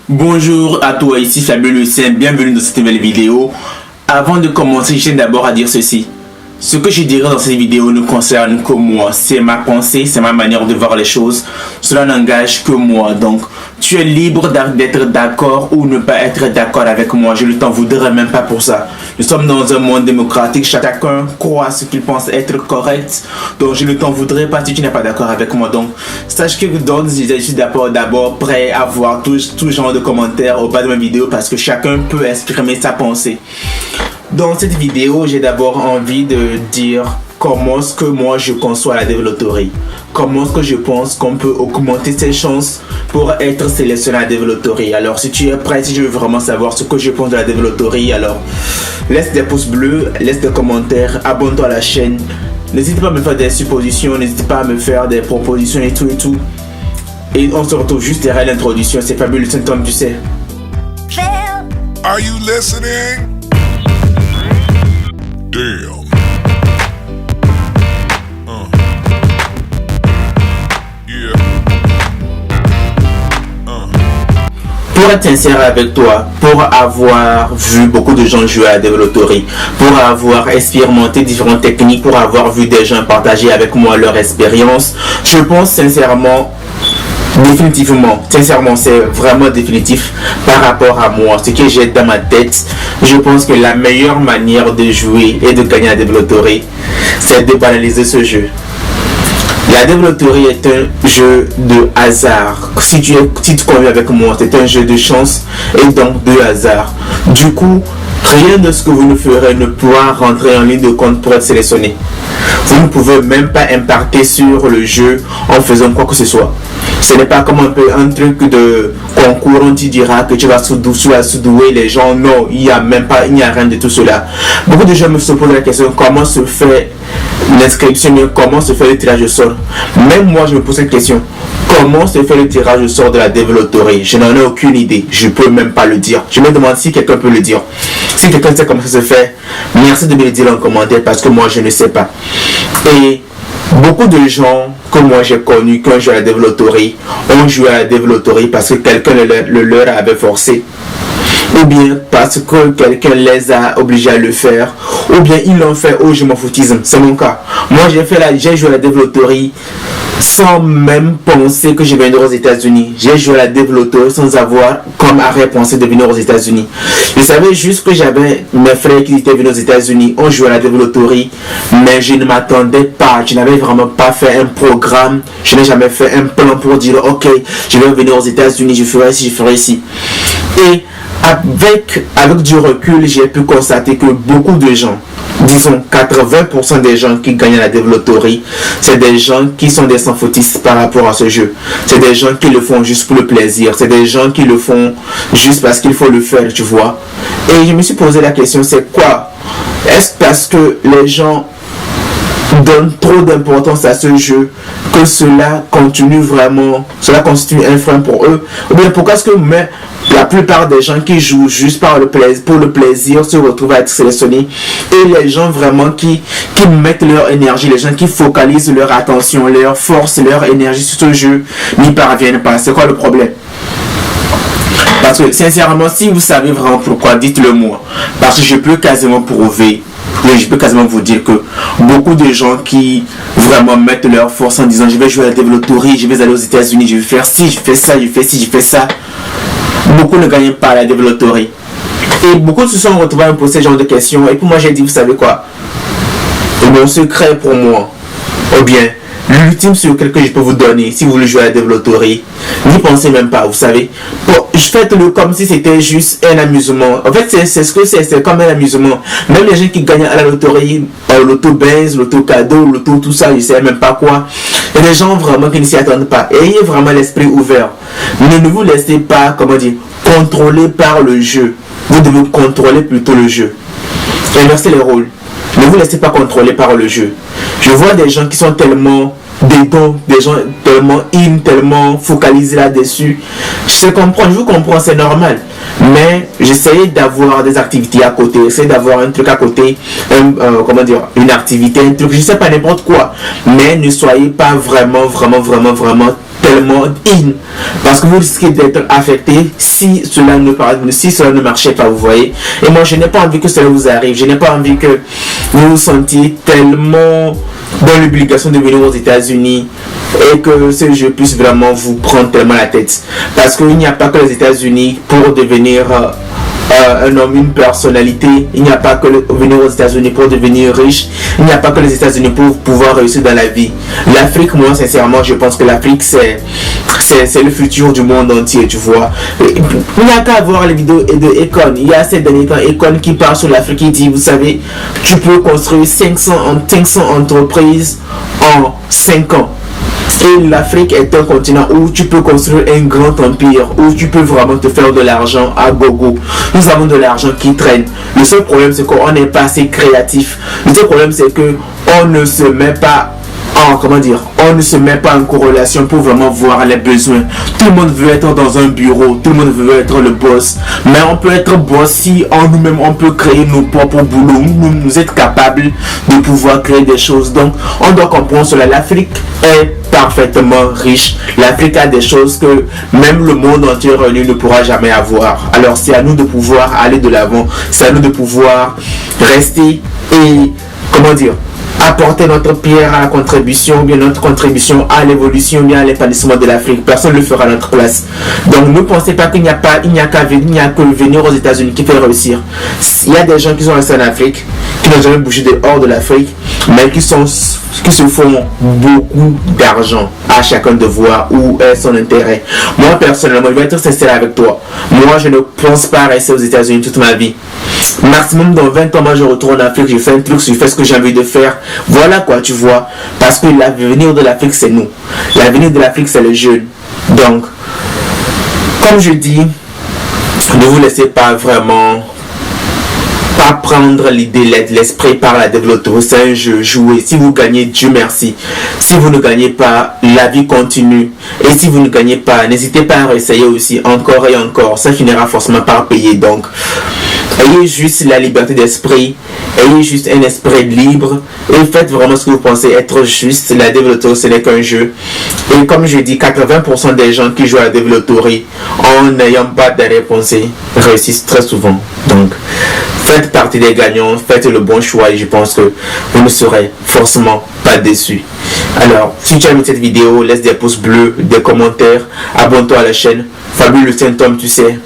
Bonjour à toi, ici Fabien Lucien, bienvenue dans cette nouvelle vidéo. Avant de commencer, je tiens d'abord à dire ceci. Ce que je dirai dans cette vidéo ne concerne que moi. C'est ma pensée, c'est ma manière de voir les choses. Cela n'engage que moi. Donc, tu es libre d'être d'accord ou ne pas être d'accord avec moi. Je ne t'en voudrais même pas pour ça. Nous sommes dans un monde démocratique. Chacun croit ce qu'il pense être correct. Donc, je ne t'en voudrais pas si tu n'es pas d'accord avec moi. Donc, sache que je suis d'abord prêt à voir tout genre de commentaires au bas de ma vidéo parce que chacun peut exprimer sa pensée. Dans cette vidéo, j'ai d'abord envie de dire comment est-ce que moi je conçois la développerie. Comment est-ce que je pense qu'on peut augmenter ses chances pour être sélectionné à la développerie. Alors si tu es prêt, si je veux vraiment savoir ce que je pense de la développerie, alors laisse des pouces bleus, laisse des commentaires, abonne-toi à la chaîne. N'hésite pas à me faire des suppositions, n'hésite pas à me faire des propositions et tout. Et on se retrouve juste derrière l'introduction, c'est fabuleux, comme tu sais. Are you listening? Damn. Yeah. Pour être sincère avec toi, pour avoir vu beaucoup de gens jouer à la développerie, pour avoir expérimenté différentes techniques, pour avoir vu des gens partager avec moi leur expérience, je pense sincèrement, sincèrement, c'est vraiment définitif par rapport à moi. Ce que j'ai dans ma tête, je pense que la meilleure manière de jouer et de gagner à la développerie, c'est de banaliser ce jeu. La développerie est un jeu de hasard. Si tu conviens avec moi, c'est un jeu de chance et donc de hasard. Du coup, rien de ce que vous ne ferez ne pourra rentrer en ligne de compte pour être sélectionné. Vous ne pouvez même pas impacter sur le jeu en faisant quoi que ce soit. Ce n'est pas comme un truc de concours où tu diras que tu vas sous-douer les gens. Non, il n'y a rien de tout cela. Beaucoup de gens me se posent la question comment se fait l'inscription, comment se fait le tirage au sort. Même moi, je me pose cette question. Comment se fait le tirage au sort de la développerie? Je n'en ai aucune idée. Je ne peux même pas le dire. Je me demande si quelqu'un peut le dire. Si quelqu'un sait comment ça se fait, merci de me le dire en commentaire parce que moi, je ne sais pas. Et beaucoup de gens que moi j'ai connus qui ont joué à la développerie ont joué à la développerie parce que quelqu'un le leur avait forcé, ou bien parce que quelqu'un les a obligés à le faire, ou bien ils l'ont fait au je m'en foutisme. C'est mon cas. Moi j'ai joué à la développerie sans même penser que je vais venir aux États-Unis. J'ai joué à la développerie sans avoir comme arrière-pensée de venir aux États-Unis. Je savais juste que j'avais mes frères qui étaient venus aux États-Unis, ont joué à la développerie, mais je ne m'attendais pas. Je n'avais vraiment pas fait un programme. Je n'ai jamais fait un plan pour dire ok, je vais venir aux États-Unis, je ferai ci, je ferai ci. Et avec du recul, j'ai pu constater que beaucoup de gens, disons 80% des gens qui gagnent à la développerie, c'est des gens qui sont des sans-foutistes par rapport à ce jeu. C'est des gens qui le font juste pour le plaisir. C'est des gens qui le font juste parce qu'il faut le faire, tu vois. Et je me suis posé la question, c'est quoi? Est-ce parce que les gens donnent trop d'importance à ce jeu que cela constitue un frein pour eux? Ou bien pourquoi est-ce que la plupart des gens qui jouent juste pour le plaisir se retrouvent à être sélectionnés, et les gens vraiment qui mettent leur énergie, les gens qui focalisent leur attention, leur force, leur énergie sur ce jeu n'y parviennent pas? C'est quoi le problème? Parce que sincèrement, si vous savez vraiment pourquoi, dites-le moi. Parce que je peux quasiment prouver, je peux quasiment vous dire que beaucoup de gens qui vraiment mettent leur force en disant je vais jouer à la développerie, je vais aller aux États-Unis, je vais faire ci, je fais ça, je fais ci, je fais ça, beaucoup ne gagnent pas à la développerie. Et beaucoup se sont retrouvés à me poser ce genre de questions. Et puis moi j'ai dit, vous savez quoi, mon secret pour moi, ou bien l'ultime secret que je peux vous donner si vous voulez jouer à la développerie, n'y pensez même pas, vous savez. Bon, faites-le comme si c'était juste un amusement. En fait, c'est comme un amusement. Même les gens qui gagnent à la loterie, l'auto Benz, l'auto cadeau, l'auto tout ça, je sais même pas quoi. Il y a des gens vraiment qui ne s'y attendent pas. Ayez vraiment l'esprit ouvert. Ne vous laissez pas, contrôler par le jeu. Vous devez contrôler plutôt le jeu. Inversez les rôles. Ne vous laissez pas contrôler par le jeu. Je vois des gens qui sont tellement dedans, des gens tellement focalisés là-dessus. Je vous comprends, c'est normal. Mais j'essayais d'avoir des activités à côté, j'essayais d'avoir un truc à côté, une activité, un truc, je sais pas, n'importe quoi. Mais ne soyez pas vraiment tellement in, parce que vous risquez d'être affecté si cela ne marchait pas, vous voyez. Et moi, je n'ai pas envie que cela vous arrive. Je n'ai pas envie que vous vous sentiez tellement dans l'obligation de venir aux États-Unis et que ce jeu puisse vraiment vous prendre tellement la tête. Parce qu'il n'y a pas que les États-Unis pour devenir un homme, une personnalité. Il n'y a pas que venir aux États-Unis pour devenir riche. Il n'y a pas que les États-Unis pour pouvoir réussir dans la vie. L'Afrique, moi, sincèrement, je pense que l'Afrique, c'est le futur du monde entier, tu vois. Il n'y a qu'à voir les vidéos de Econ. Il y a ces derniers temps Econ qui parle sur l'Afrique, qui dit, vous savez, tu peux construire 500 entreprises en 5 ans. Et l'Afrique est un continent où tu peux construire un grand empire, où tu peux vraiment te faire de l'argent à gogo. Nous avons de l'argent qui traîne. Le seul problème, c'est qu'on n'est pas assez créatif. Le seul problème, c'est qu'on ne se met pas on ne se met pas en corrélation pour vraiment voir les besoins. Tout le monde veut être dans un bureau, tout le monde veut être le boss, mais on peut être boss si en nous-mêmes on peut créer nos propres boulots. Nous êtes capables de pouvoir créer des choses. Donc on doit comprendre cela. L'Afrique est parfaitement riche. L'Afrique a des choses que même le monde entier réuni ne pourra jamais avoir. Alors c'est à nous de pouvoir aller de l'avant, c'est à nous de pouvoir rester et apporter notre pierre à la contribution, bien notre contribution à l'évolution, bien à l'épanouissement de l'Afrique. Personne ne le fera à notre place. Donc ne pensez pas qu'il n'y a que venir aux États-Unis qui fait réussir. Il y a des gens qui sont restés en Afrique, qui n'ont jamais bougé dehors de l'Afrique, mais qui se font beaucoup d'argent à chacun de voir où est son intérêt. Moi personnellement, je vais être sincère avec toi. Moi je ne pense pas rester aux États-Unis toute ma vie. Maximum dans 20 ans, moi je retourne en Afrique, je fais un truc, je fais ce que j'ai envie de faire. Voilà quoi, tu vois. Parce que l'avenir de l'Afrique, c'est nous. L'avenir de l'Afrique, c'est les jeunes. Donc, comme je dis, ne vous laissez pas prendre l'idée, l'esprit par la développeuse. C'est un jeu, jouer. Si vous gagnez, Dieu merci. Si vous ne gagnez pas, la vie continue. Et si vous ne gagnez pas, n'hésitez pas à réessayer aussi, encore et encore. Ça finira forcément par payer. Donc, ayez juste la liberté d'esprit, ayez juste un esprit libre et faites vraiment ce que vous pensez être juste. La développeuse, ce n'est qu'un jeu. Et comme je dis, 80% des gens qui jouent à la développeuse en n'ayant pas d'arrière-pensée réussissent très souvent. Donc, faites partie des gagnants, faites le bon choix et je pense que vous ne serez forcément pas déçus. Alors, si tu as aimé cette vidéo, laisse des pouces bleus, des commentaires, abonne-toi à la chaîne. Fabuleux Saint-Homme, tu sais.